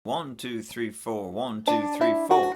1, 2, 3, 4. 1, 2, 3, 4.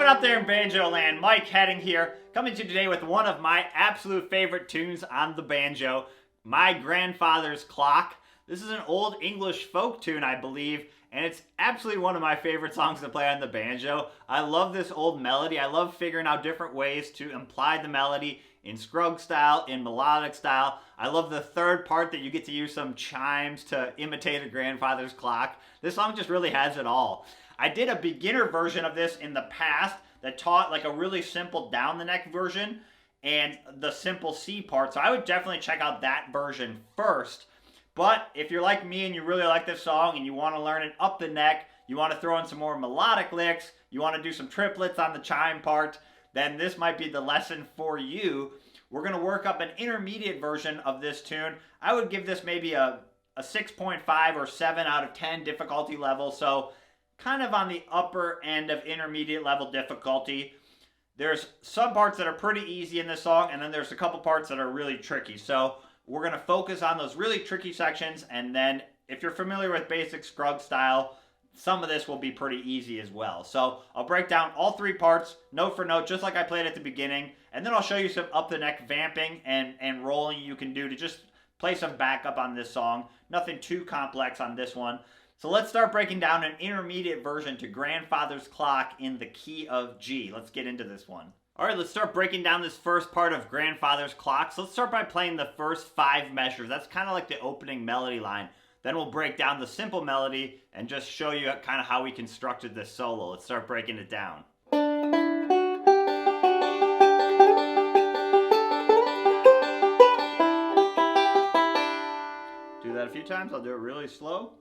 Out there in Banjo land, Mike Heading here, coming to you today with one of my absolute favorite tunes on the banjo, My Grandfather's Clock. This is an old English folk tune, I believe, and it's absolutely one of my favorite songs to play on the banjo. I love this old melody. I love figuring out different ways to imply the melody in Scruggs style, in melodic style. I love the third part that you get to use some chimes to imitate a grandfather's clock. This song just really has it all. I did a beginner version of this in the past that taught like a really simple down the neck version and the simple C part. So I would definitely check out that version first. But if you're like me and you really like this song and you want to learn it up the neck, you want to throw in some more melodic licks, you want to do some triplets on the chime part, then this might be the lesson for you. We're going to work up an intermediate version of this tune. I would give this maybe a 6.5 or 7 out of 10 difficulty level. So kind of on the upper end of intermediate level difficulty. There's some parts that are pretty easy in this song, and then there's a couple parts that are really tricky. So we're going to focus on those really tricky sections, and then if you're familiar with basic Scruggs style, some of this will be pretty easy as well. So I'll break down all three parts, note for note, just like I played at the beginning, and then I'll show you some up the neck vamping and rolling you can do to just play some backup on this song. Nothing too complex on this one. So let's start breaking down an intermediate version to Grandfather's Clock in the key of G. Let's get into this one. All right, let's start breaking down this first part of Grandfather's Clock. So let's start by playing the first 5 measures. That's kind of like the opening melody line. Then we'll break down the simple melody and just show you kind of how we constructed this solo. Let's start breaking it down. Do that a few times. I'll do it really slow.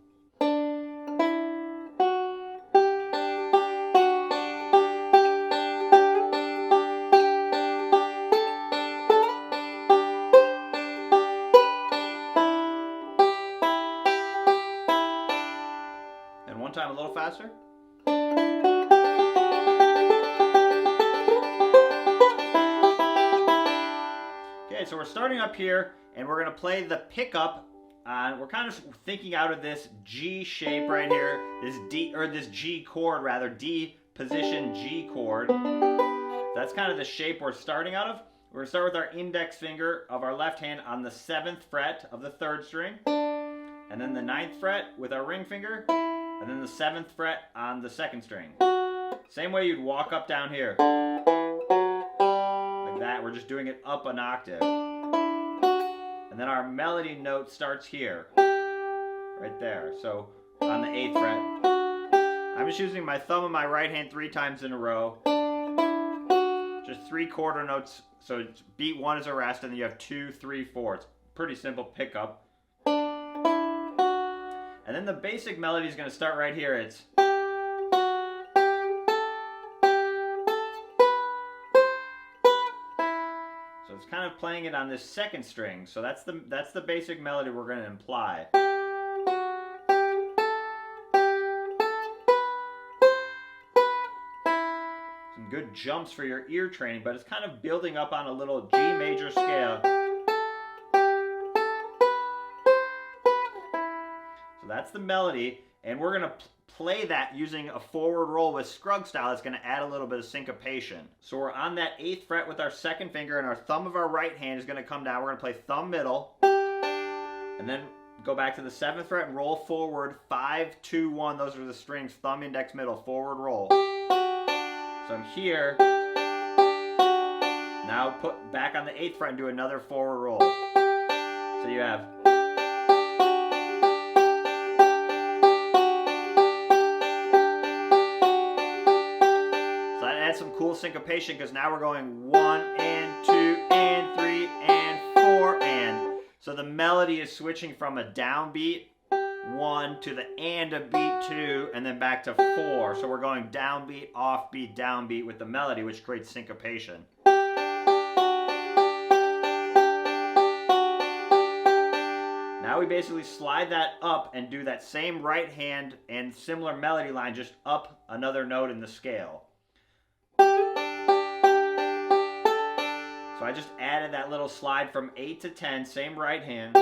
One time a little faster. Okay, so we're starting up here and we're going to play the pickup. We're kind of thinking out of this G shape right here, this D, or this G chord rather, D position G chord. That's kind of the shape we're starting out of. We're going to start with our index finger of our left hand on the 7th fret of the 3rd string, and then the 9th fret with our ring finger, and then the 7th fret on the 2nd string. Same way you'd walk up down here. Like that, we're just doing it up an octave. And then our melody note starts here. Right there. So on the 8th fret. I'm just using my thumb and my right hand 3 times in a row. Just 3 quarter notes. So beat 1 is a rest, and then you have 2, 3, 4. It's pretty simple pickup. And then the basic melody is going to start right here. It's so it's kind of playing it on this 2nd string. So that's the basic melody we're going to imply. Some good jumps for your ear training, but it's kind of building up on a little G major scale. That's the melody, and we're going to play that using a forward roll with Scruggs style. It's going to add a little bit of syncopation. So we're on that 8th fret with our 2nd finger, and our thumb of our right hand is going to come down. We're going to play thumb middle, and then go back to the 7th fret and roll forward 5, 2, 1. Those are the strings, thumb, index, middle, forward roll. So I'm here. Now put back on the 8th fret and do another forward roll. So you have. So that adds some cool syncopation because now we're going 1 and 2 and 3 and 4 and. So the melody is switching from a downbeat 1 to the and a beat 2 and then back to 4. So we're going downbeat, offbeat, downbeat with the melody, which creates syncopation. Now we basically slide that up and do that same right hand and similar melody line, just up another note in the scale. So I just added that little slide from 8 to 10, same right hand.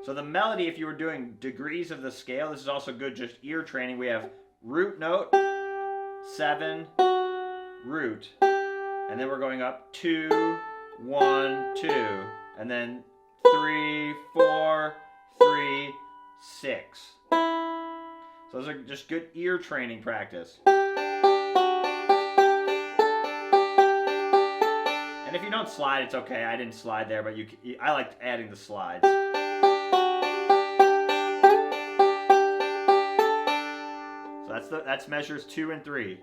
So the melody, if you were doing degrees of the scale, this is also good just ear training. We have root note, 7, root, and then we're going up 2, 1, 2, and then 3, 4, 3, 6. So those are just good ear training practice. And if you don't slide, it's okay. I didn't slide there, but I liked adding the slides. So that's measures 2 and 3. You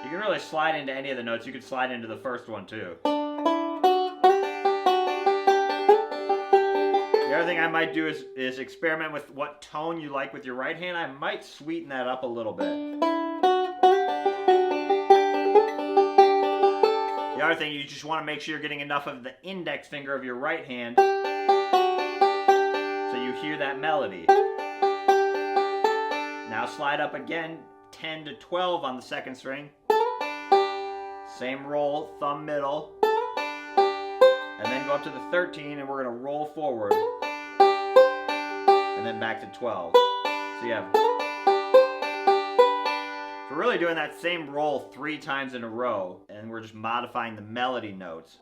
can really slide into any of the notes. You could slide into the first one too. The other thing I might do is experiment with what tone you like with your right hand. I might sweeten that up a little bit. The other thing, you just want to make sure you're getting enough of the index finger of your right hand so you hear that melody. Now slide up again, 10 to 12 on the 2nd string. Same roll, thumb middle. And then go up to the 13 and we're going to roll forward. And then back to 12. So you have. So we're really doing that same roll 3 times in a row, and we're just modifying the melody notes.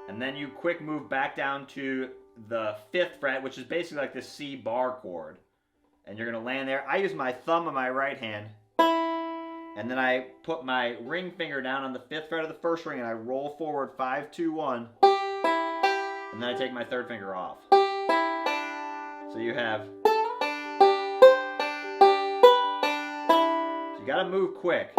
And then you quick move back down to the 5th fret, which is basically like the C bar chord. And you're going to land there. I use my thumb on my right hand. And then I put my ring finger down on the 5th fret of the 1st ring and I roll forward 5, 2, 1. And then I take my 3rd finger off. So you have. So you gotta move quick.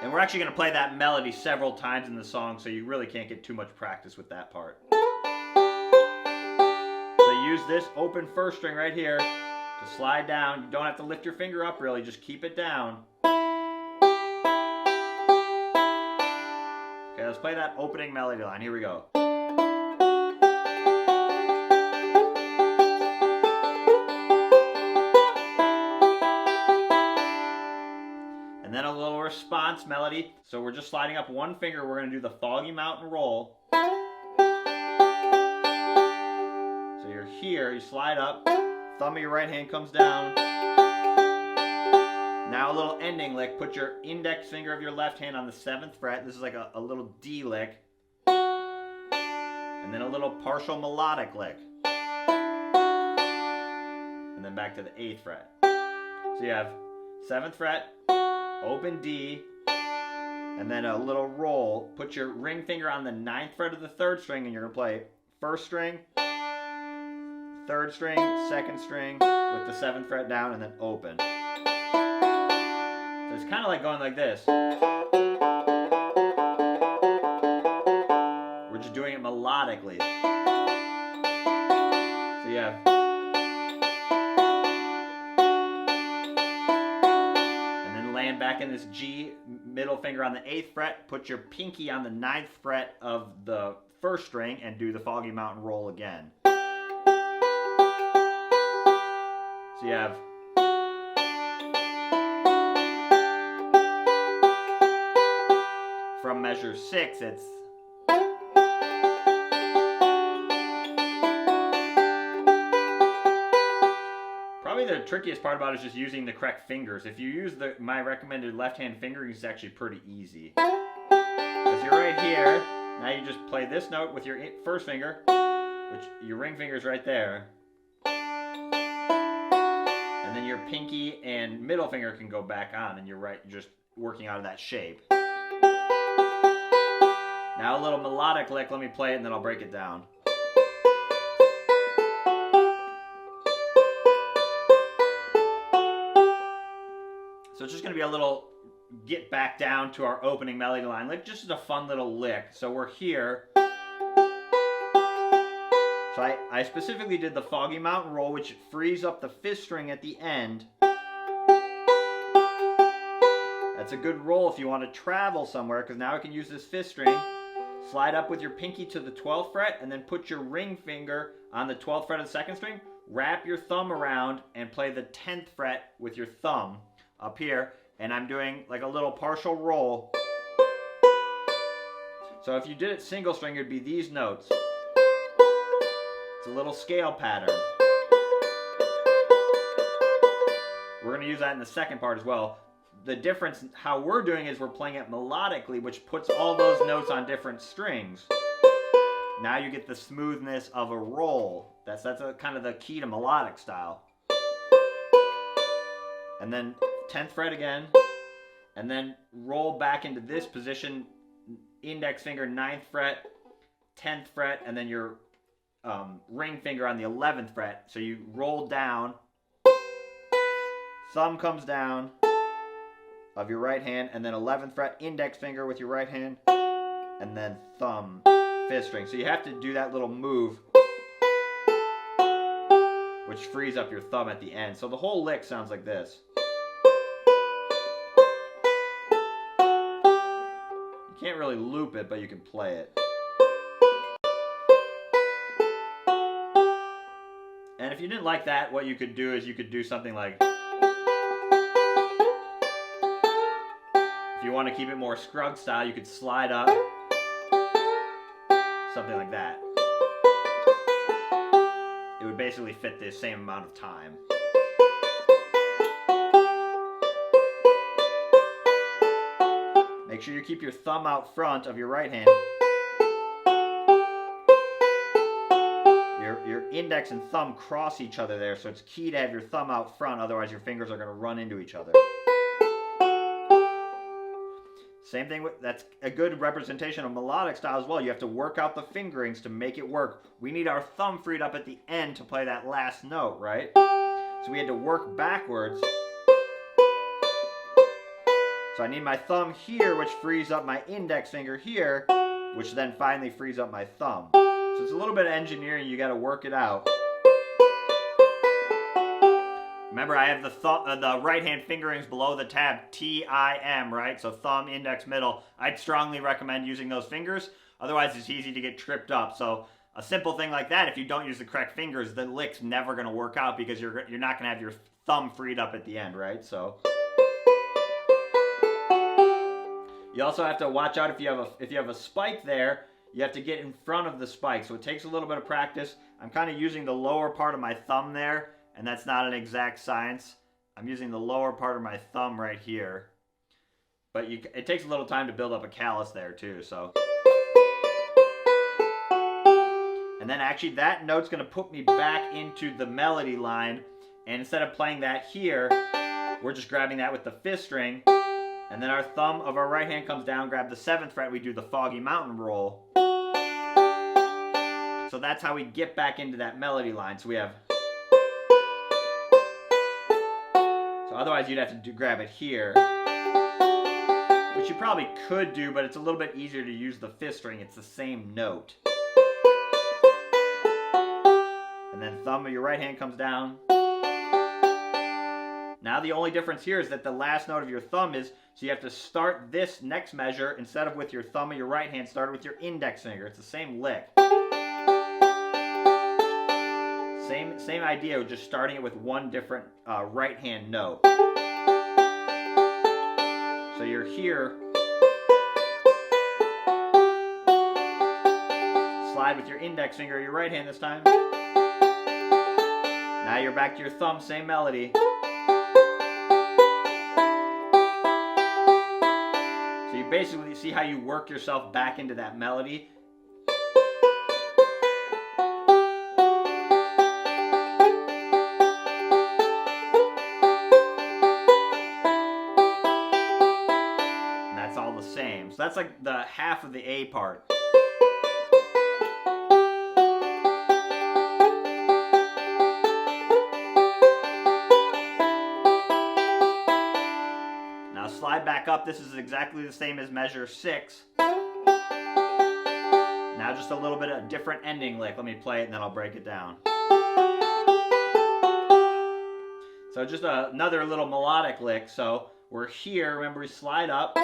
And we're actually going to play that melody several times in the song, so you really can't get too much practice with that part. So use this open 1st string right here to slide down. You don't have to lift your finger up really, just keep it down. Okay, let's play that opening melody line. Here we go. And then a little response melody. So we're just sliding up 1 finger. We're going to do the Foggy Mountain roll. So you're here, you slide up, thumb of your right hand comes down. Now a little ending lick. Put your index finger of your left hand on the 7th fret. This is like a little D lick. And then a little partial melodic lick. And then back to the 8th fret. So you have 7th fret, open D, and then a little roll. Put your ring finger on the 9th fret of the 3rd string and you're going to play 1st string, 3rd string, 2nd string with the 7th fret down and then open. So it's kind of like going like this. We're just doing it melodically. So you have. And then land back in this G, middle finger on the 8th fret. Put your pinky on the 9th fret of the 1st string and do the Foggy Mountain roll again. So you have. measure 6, it's... Probably the trickiest part about it is just using the correct fingers. If you use my recommended left-hand fingering, it's actually pretty easy. Because you're right here, now you just play this note with your first finger, which your ring finger is right there. And then your pinky and middle finger can go back on, and you're just working out of that shape. Now a little melodic lick, let me play it and then I'll break it down. So it's just going to be a little get back down to our opening melody line lick, just as a fun little lick. So we're here. So I specifically did the Foggy Mountain roll, which frees up the 5th string at the end. That's a good roll if you want to travel somewhere, because now I can use this 5th string, slide up with your pinky to the 12th fret, and then put your ring finger on the 12th fret of the 2nd string, wrap your thumb around, and play the 10th fret with your thumb up here, and I'm doing like a little partial roll. So if you did it single string, it would be these notes. It's a little scale pattern. We're going to use that in the second part as well. The difference, how we're doing is we're playing it melodically, which puts all those notes on different strings. Now you get the smoothness of a roll. That's kind of the key to melodic style. And then 10th fret again, and then roll back into this position, index finger 9th fret, 10th fret, and then your ring finger on the 11th fret. So you roll down, thumb comes down of your right hand, and then 11th fret, index finger with your right hand, and then thumb, 5th string. So you have to do that little move, which frees up your thumb at the end. So the whole lick sounds like this. You can't really loop it, but you can play it. And if you didn't like that, what you could do is you could do something like... If you want to keep it more Scruggs style, you could slide up. Something like that. It would basically fit the same amount of time. Make sure you keep your thumb out front of your right hand. Your index and thumb cross each other there, so it's key to have your thumb out front, otherwise your fingers are going to run into each other. Same thing that's a good representation of melodic style as well. You have to work out the fingerings to make it work. We need our thumb freed up at the end to play that last note, right? So we had to work backwards. So I need my thumb here, which frees up my index finger here, which then finally frees up my thumb. So it's a little bit of engineering, you got to work it out. Remember, I have the right hand fingerings below the tab, T-I-M, right? So thumb, index, middle. I'd strongly recommend using those fingers. Otherwise, it's easy to get tripped up. So a simple thing like that, if you don't use the correct fingers, the lick's never going to work out because you're not going to have your thumb freed up at the end, right? So you also have to watch out if you have a spike there. You have to get in front of the spike. So it takes a little bit of practice. I'm kind of using the lower part of my thumb there. And that's not an exact science. I'm using the lower part of my thumb right here. But it takes a little time to build up a callus there too, so. And then actually that note's going to put me back into the melody line. And instead of playing that here, we're just grabbing that with the 5th string. And then our thumb of our right hand comes down, grab the 7th fret, we do the Foggy Mountain roll. So that's how we get back into that melody line. So we have... Otherwise, you'd have to grab it here, which you probably could do, but it's a little bit easier to use the 5th string. It's the same note. And then thumb of your right hand comes down. Now the only difference here is that the last note of your thumb is, so you have to start this next measure, instead of with your thumb of your right hand, start it with your index finger. It's the same lick. Same idea, just starting it with one different right hand note. So you're here. slide with your index finger, your right hand this time. Now you're back to your thumb, same melody. So you basically see how you work yourself back into that melody. And that's all the same. So that's like the half of the A part. Slide back up. This is exactly the same as measure 6. Now just a little bit of a different ending lick. Let me play it and then I'll break it down. So just another little melodic lick. So we're here. Remember, we slide up.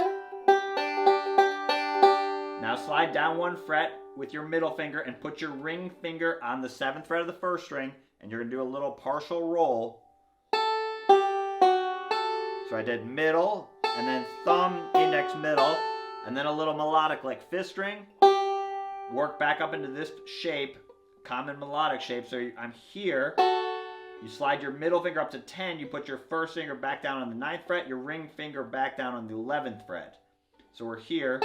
Now slide down 1 fret with your middle finger and put your ring finger on the 7th fret of the 1st string, and you're going to do a little partial roll. So I did middle, and then thumb, index, middle, and then a little melodic like 5th string. Work back up into this shape, common melodic shape. So I'm here. You slide your middle finger up to 10. You put your 1st finger back down on the 9th fret, your ring finger back down on the 11th fret. So we're here.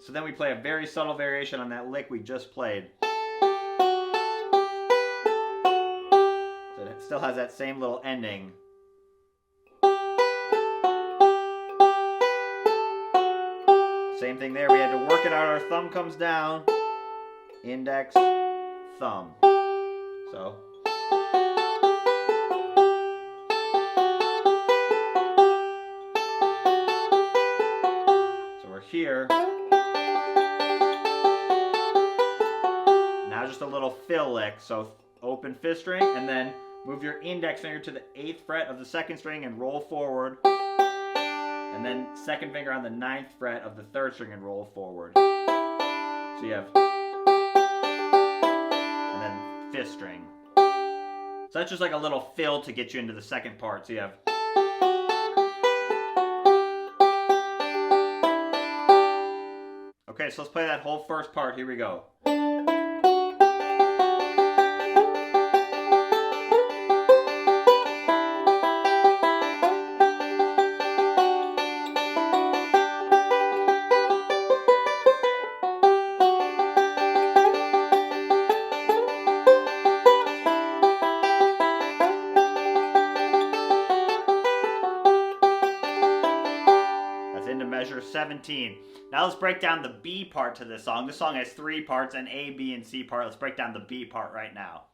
So then we play a very subtle variation on that lick we just played. So it still has that same little ending. Same thing there, we had to work it out. Our thumb comes down, index, thumb. So we're here. Now just a little fill lick. So open 5th string and then move your index finger to the 8th fret of the 2nd string and roll forward. And then 2nd finger on the 9th fret of the 3rd string and roll forward. So you have, and then 5th string. So that's just like a little fill to get you into the 2nd part. So you have, okay, so let's play that whole 1st part. Here we go. Into measure 17. Now let's break down the B part to this song. This song has 3 parts, an A, B, and C part. Let's break down the B part right now.